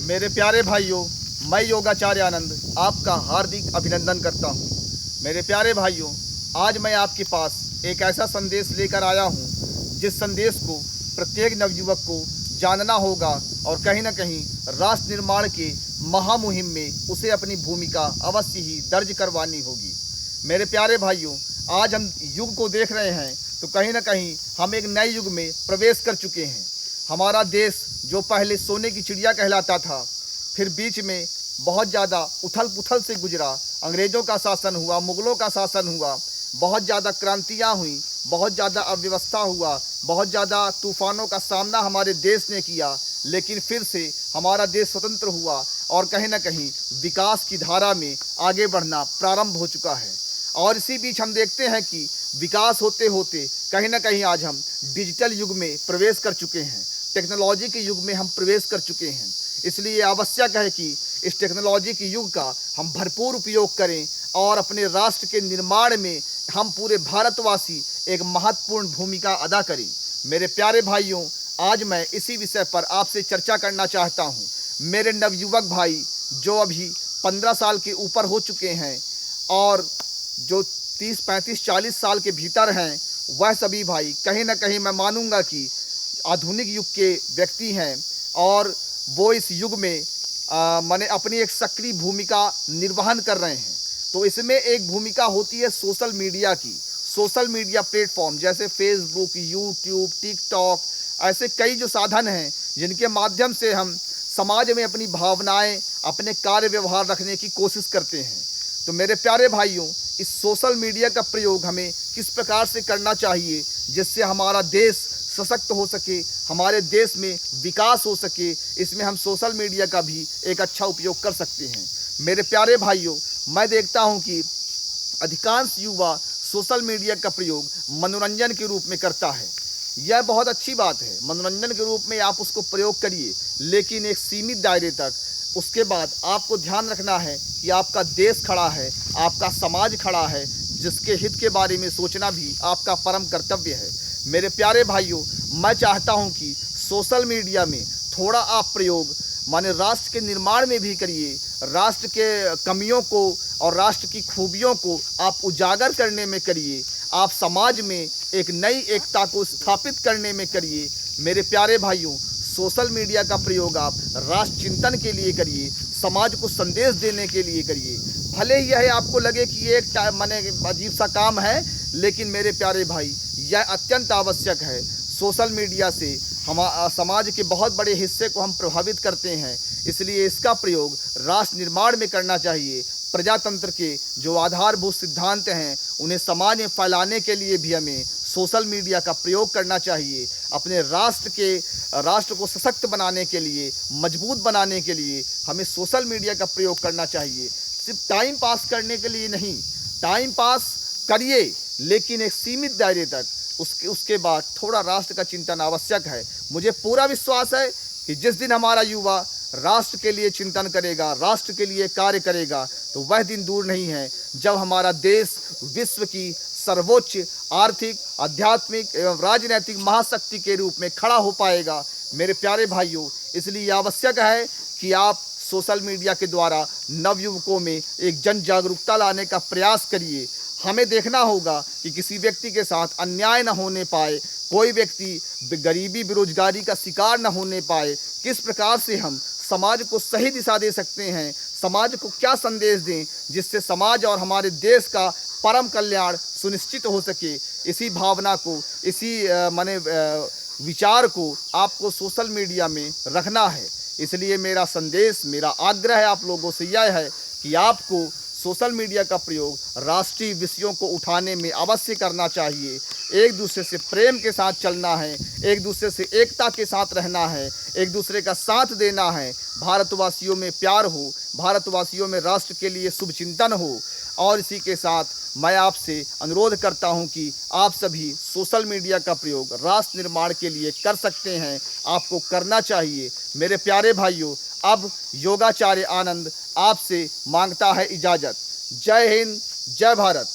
मेरे प्यारे भाइयों, मैं योगाचार्य आनंद आपका हार्दिक अभिनंदन करता हूं। मेरे प्यारे भाइयों, आज मैं आपके पास एक ऐसा संदेश लेकर आया हूं जिस संदेश को प्रत्येक नवयुवक को जानना होगा और कहीं ना कहीं राष्ट्र निर्माण के महामुहिम में उसे अपनी भूमिका अवश्य ही दर्ज करवानी होगी। मेरे प्यारे भाइयों, आज हम युग को देख रहे हैं तो कहीं ना कहीं हम एक नए युग में प्रवेश कर चुके हैं। हमारा देश जो पहले सोने की चिड़िया कहलाता था, फिर बीच में बहुत ज़्यादा उथल पुथल से गुजरा। अंग्रेज़ों का शासन हुआ, मुग़लों का शासन हुआ, बहुत ज़्यादा क्रांतियाँ हुई, बहुत ज़्यादा अव्यवस्था हुआ, बहुत ज़्यादा तूफ़ानों का सामना हमारे देश ने किया। लेकिन फिर से हमारा देश स्वतंत्र हुआ और कहीं ना कहीं विकास की धारा में आगे बढ़ना प्रारंभ हो चुका है। और इसी बीच हम देखते हैं कि विकास होते होते कहीं ना कहीं आज हम डिजिटल युग में प्रवेश कर चुके हैं, टेक्नोलॉजी के युग में हम प्रवेश कर चुके हैं। इसलिए आवश्यक है कि इस टेक्नोलॉजी के युग का हम भरपूर उपयोग करें और अपने राष्ट्र के निर्माण में हम पूरे भारतवासी एक महत्वपूर्ण भूमिका अदा करें। मेरे प्यारे भाइयों, आज मैं इसी विषय पर आपसे चर्चा करना चाहता हूँ। मेरे नवयुवक भाई जो अभी 15 साल के ऊपर हो चुके हैं और जो 30, 35, 40 साल के भीतर हैं, वह सभी भाई कहीं ना कहीं मैं मानूंगा कि आधुनिक युग के व्यक्ति हैं और वो इस युग में माने अपनी एक सक्रिय भूमिका निर्वहन कर रहे हैं। तो इसमें एक भूमिका होती है सोशल मीडिया की। सोशल मीडिया प्लेटफॉर्म जैसे फेसबुक, यूट्यूब, टिकटॉक, ऐसे कई जो साधन हैं जिनके माध्यम से हम समाज में अपनी भावनाएं, अपने कार्य व्यवहार रखने की कोशिश करते हैं। तो मेरे प्यारे भाइयों, इस सोशल मीडिया का प्रयोग हमें किस प्रकार से करना चाहिए जिससे हमारा देश सशक्त हो सके, हमारे देश में विकास हो सके, इसमें हम सोशल मीडिया का भी एक अच्छा उपयोग कर सकते हैं। मेरे प्यारे भाइयों, मैं देखता हूं कि अधिकांश युवा सोशल मीडिया का प्रयोग मनोरंजन के रूप में करता है। यह बहुत अच्छी बात है, मनोरंजन के रूप में आप उसको प्रयोग करिए, लेकिन एक सीमित दायरे तक। उसके बाद आपको ध्यान रखना है कि आपका देश खड़ा है, आपका समाज खड़ा है, जिसके हित के बारे में सोचना भी आपका परम कर्तव्य है। मेरे प्यारे भाइयों, मैं चाहता हूं कि सोशल मीडिया में थोड़ा आप प्रयोग माने राष्ट्र के निर्माण में भी करिए, राष्ट्र के कमियों को और राष्ट्र की खूबियों को आप उजागर करने में करिए, आप समाज में एक नई एकता को स्थापित करने में करिए। मेरे प्यारे भाइयों, सोशल मीडिया का प्रयोग आप राष्ट्र चिंतन के लिए करिए, समाज को संदेश देने के लिए करिए। भले ही यह आपको लगे कि ये एक माने अजीब सा काम है, लेकिन मेरे प्यारे भाई, यह अत्यंत आवश्यक है। सोशल मीडिया से हम समाज के बहुत बड़े हिस्से को हम प्रभावित करते हैं, इसलिए इसका प्रयोग राष्ट्र निर्माण में करना चाहिए। प्रजातंत्र के जो आधारभूत सिद्धांत हैं उन्हें समाज में फैलाने के लिए भी हमें सोशल मीडिया का प्रयोग करना चाहिए। अपने राष्ट्र को सशक्त बनाने के लिए, मजबूत बनाने के लिए हमें सोशल मीडिया का प्रयोग करना चाहिए। सिर्फ टाइम पास करने के लिए नहीं, टाइम पास करिए लेकिन एक सीमित दायरे तक। उसके बाद थोड़ा राष्ट्र का चिंतन आवश्यक है। मुझे पूरा विश्वास है कि जिस दिन हमारा युवा राष्ट्र के लिए चिंतन करेगा, राष्ट्र के लिए कार्य करेगा, तो वह दिन दूर नहीं है जब हमारा देश विश्व की सर्वोच्च आर्थिक, आध्यात्मिक एवं राजनीतिक महाशक्ति के रूप में खड़ा हो पाएगा। मेरे प्यारे भाइयों, इसलिए आवश्यक है कि आप सोशल मीडिया के द्वारा नवयुवकों में एक जन जागरूकता लाने का प्रयास करिए। हमें देखना होगा कि किसी व्यक्ति के साथ अन्याय न होने पाए, कोई व्यक्ति गरीबी, बेरोजगारी का शिकार न होने पाए। किस प्रकार से हम समाज को सही दिशा दे सकते हैं, समाज को क्या संदेश दें जिससे समाज और हमारे देश का परम कल्याण सुनिश्चित हो सके। इसी भावना को, इसी विचार को आपको सोशल मीडिया में रखना है। इसलिए मेरा संदेश, मेरा आग्रह आप लोगों से यह है कि आपको सोशल मीडिया का प्रयोग राष्ट्रीय विषयों को उठाने में अवश्य करना चाहिए। एक दूसरे से प्रेम के साथ चलना है, एक दूसरे से एकता के साथ रहना है, एक दूसरे का साथ देना है। भारतवासियों में प्यार हो, भारतवासियों में राष्ट्र के लिए शुभ चिंतन हो। और इसी के साथ मैं आपसे अनुरोध करता हूं कि आप सभी सोशल मीडिया का प्रयोग राष्ट्र निर्माण के लिए कर सकते हैं, आपको करना चाहिए। मेरे प्यारे भाइयों, अब योगाचार्य आनंद आपसे मांगता है इजाज़त। जय हिंद, जय भारत।